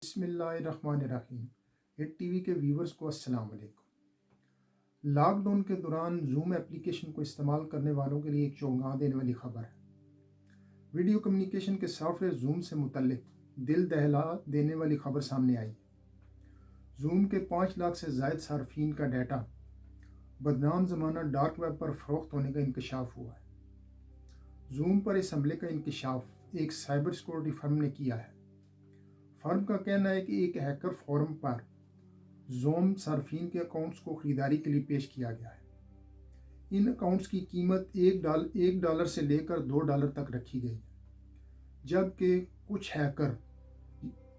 بسم اللہ الرحمن الرحیم۔ ہٹ ٹی وی کے ویورز کو السلام علیکم۔ لاک ڈاؤن کے دوران زوم اپلیکیشن کو استعمال کرنے والوں کے لیے ایک چونکا دینے والی خبر ہے۔ ویڈیو کمیونیکیشن کے سافٹ ویئر زوم سے متعلق دل دہلا دینے والی خبر سامنے آئی۔ زوم کے 5 لاکھ سے زائد صارفین کا ڈیٹا بدنام زمانہ ڈارک ویب پر فروخت ہونے کا انکشاف ہوا ہے۔ زوم پر اس حملے کا انکشاف ایک سائبر سیکورٹی فرم نے کیا ہے۔ فرم کا کہنا ہے کہ ایک ہیکر فورم پر زوم صارفین کے اکاؤنٹس کو خریداری کے لیے پیش کیا گیا ہے۔ ان اکاؤنٹس کی قیمت $1 سے لے کر $2 تک رکھی گئی ہے، جبکہ کچھ ہیکر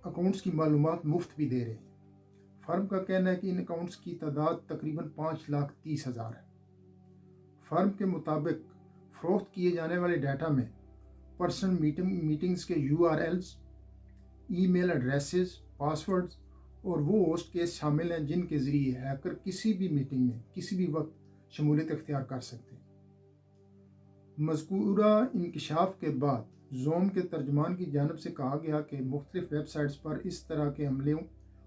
اکاؤنٹس کی معلومات مفت بھی دے رہے ہیں۔ فرم کا کہنا ہے کہ ان اکاؤنٹس کی تعداد تقریباً 5,30,000 ہے۔ فرم کے مطابق فروخت کیے جانے والے ڈیٹا میں پرسنل میٹنگز کے URLs، ای میل ایڈریسز، پاسورڈز اور وہ ہوسٹ کیس شامل ہیں جن کے ذریعے ہیکر کسی بھی میٹنگ میں کسی بھی وقت شمولیت اختیار کر سکتے ہیں۔ مذکورہ انکشاف کے بعد زوم کے ترجمان کی جانب سے کہا گیا کہ مختلف ویب سائٹس پر اس طرح کے حملے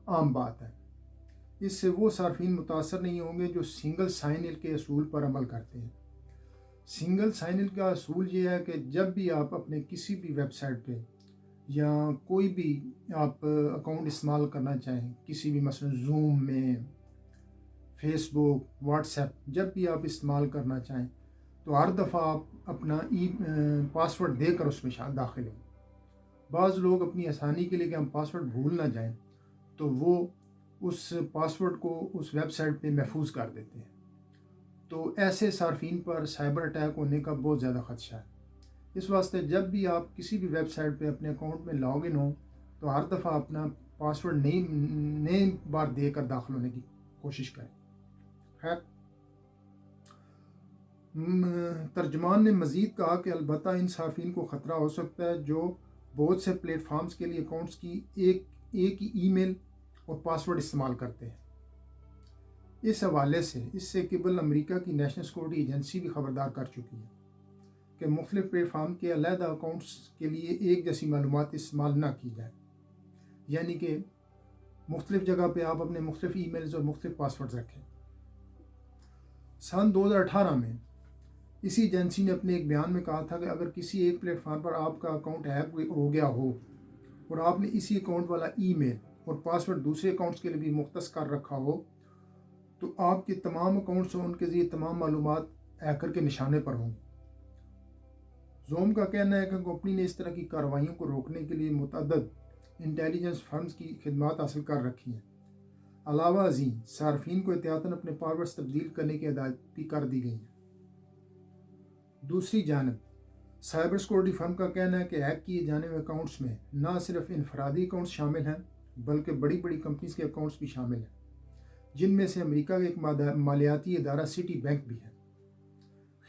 عام بات ہے۔ اس سے وہ صارفین متاثر نہیں ہوں گے جو سنگل سائن ان کے اصول پر عمل کرتے ہیں۔ سنگل سائن ان کا اصول یہ ہے کہ جب بھی آپ اپنے کسی بھی ویب سائٹ پہ یا کوئی بھی آپ اکاؤنٹ استعمال کرنا چاہیں، کسی بھی مثلا زوم میں، فیس بک، واٹس ایپ، جب بھی آپ استعمال کرنا چاہیں تو ہر دفعہ آپ اپنا پاسورڈ دے کر اس میں داخل ہوں۔ بعض لوگ اپنی آسانی کے لیے کہ ہم پاسورڈ بھول نہ جائیں تو وہ اس پاسورڈ کو اس ویب سائٹ پہ محفوظ کر دیتے ہیں، تو ایسے صارفین پر سائبر اٹیک ہونے کا بہت زیادہ خدشہ ہے۔ اس واسطے جب بھی آپ کسی بھی ویب سائٹ پہ اپنے اکاؤنٹ میں لاگ ان ہوں تو ہر دفعہ اپنا پاسورڈ نئی بار دے کر داخل ہونے کی کوشش کریں۔ خیر، ترجمان نے مزید کہا کہ البتہ ان صارفین کو خطرہ ہو سکتا ہے جو بہت سے پلیٹ فارمز کے لیے اکاؤنٹس کی ایک ہی ای میل اور پاسورڈ استعمال کرتے ہیں۔ اس حوالے سے اس سے قبل امریکہ کی نیشنل سیکورٹی ایجنسی بھی خبردار کر چکی ہے کہ مختلف پلیٹ فارم کے علیحدہ اکاؤنٹس کے لیے ایک جیسی معلومات استعمال نہ کی جائے، یعنی کہ مختلف جگہ پہ آپ اپنے مختلف ای میلز اور مختلف پاسورڈز رکھیں۔ سن 2018 میں اسی ایجنسی نے اپنے ایک بیان میں کہا تھا کہ اگر کسی ایک پلیٹ فارم پر آپ کا اکاؤنٹ ہیک ہو گیا ہو اور آپ نے اسی اکاؤنٹ والا ای میل اور پاسورڈ دوسرے اکاؤنٹس کے لیے بھی مختص کر رکھا ہو تو آپ کے تمام اکاؤنٹس اور ان کے ذریعے تمام معلومات ہیکر کے نشانے پر ہوں گی۔ زوم کا کہنا ہے کہ کمپنی نے اس طرح کی کارروائیوں کو روکنے کے لیے متعدد انٹیلیجنس فرمز کی خدمات حاصل کر رکھی ہیں۔ علاوہ ازیں صارفین کو احتیاطاً اپنے پاسورڈز تبدیل کرنے کی ہدایت بھی کر دی گئی ہیں۔ دوسری جانب سائبر سیکورٹی فرم کا کہنا ہے کہ ہیک کیے جانے والے اکاؤنٹس میں نہ صرف انفرادی اکاؤنٹس شامل ہیں بلکہ بڑی بڑی کمپنیز کے اکاؤنٹس بھی شامل ہیں، جن میں سے امریکہ کا ایک مالیاتی ادارہ سٹی بینک بھی ہے۔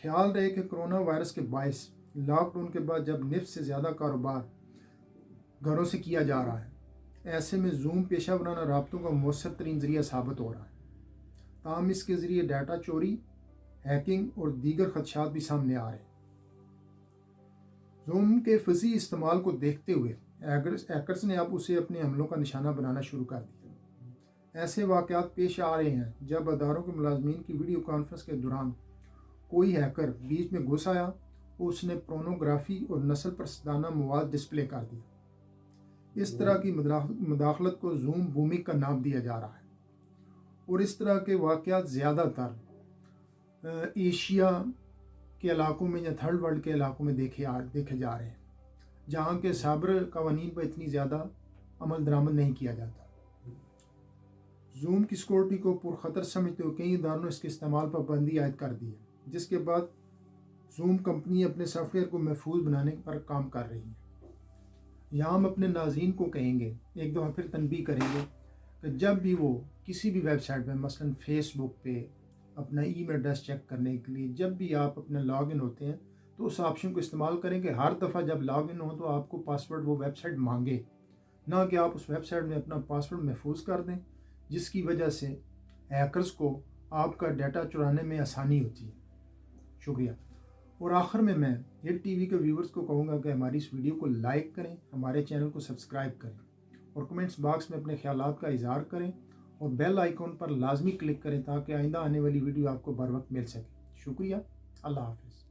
خیال رہے کہ کرونا وائرس کے باعث لاک ڈاؤن کے بعد جب نصف سے زیادہ کاروبار گھروں سے کیا جا رہا ہے، ایسے میں زوم پیشہ ورانہ رابطوں کا مؤثر ترین ذریعہ ثابت ہو رہا ہے۔ تاہم اس کے ذریعے ڈیٹا چوری، ہیکنگ اور دیگر خدشات بھی سامنے آ رہے ہیں۔ زوم کے فزی استعمال کو دیکھتے ہوئے ہیکرز نے اب اسے اپنے حملوں کا نشانہ بنانا شروع کر دیا۔ ایسے واقعات پیش آ رہے ہیں جب اداروں کے ملازمین کی ویڈیو کانفرنس کے دوران کوئی ہیکر بیچ میں گھس آیا اور اس نے پورنوگرافی اور نسل پرستانہ مواد ڈسپلے کر دیا۔ اس طرح کی مداخلت کو زوم بومنگ کا نام دیا جا رہا ہے، اور اس طرح کے واقعات زیادہ تر ایشیا کے علاقوں میں یا تھرڈ ورلڈ کے علاقوں میں دیکھے جا رہے ہیں، جہاں کے سائبر قوانین پر اتنی زیادہ عمل درآمد نہیں کیا جاتا۔ زوم کی سیکورٹی کو پرخطر سمجھتے ہوئے کئی اداروں نے اس کے استعمال پر پابندی عائد کر دی ہے، جس کے بعد زوم کمپنی اپنے سافٹ ویئر کو محفوظ بنانے پر کام کر رہی ہے۔ یہاں ہم اپنے ناظرین کو کہیں گے، ایک دفعہ پھر تنبیہ کریں گے کہ جب بھی وہ کسی بھی ویب سائٹ پہ مثلا فیس بک پہ اپنا ای میل ایڈریس چیک کرنے کے لیے جب بھی آپ اپنا لاگ ان ہوتے ہیں تو اس آپشن کو استعمال کریں کہ ہر دفعہ جب لاگ ان ہو تو آپ کو پاسورڈ وہ ویب سائٹ مانگے، نہ کہ آپ اس ویب سائٹ میں اپنا پاسورڈ محفوظ کر دیں، جس کی وجہ سے ہیکرز کو آپ کا ڈیٹا چرانے میں آسانی ہوتی ہے۔ شکریہ۔ اور آخر میں ہٹ ٹی وی کے ویورز کو کہوں گا کہ ہماری اس ویڈیو کو لائک کریں، ہمارے چینل کو سبسکرائب کریں اور کمنٹس باکس میں اپنے خیالات کا اظہار کریں اور بیل آئیکن پر لازمی کلک کریں تاکہ آئندہ آنے والی ویڈیو آپ کو بر وقت مل سکے۔ شکریہ، اللہ حافظ۔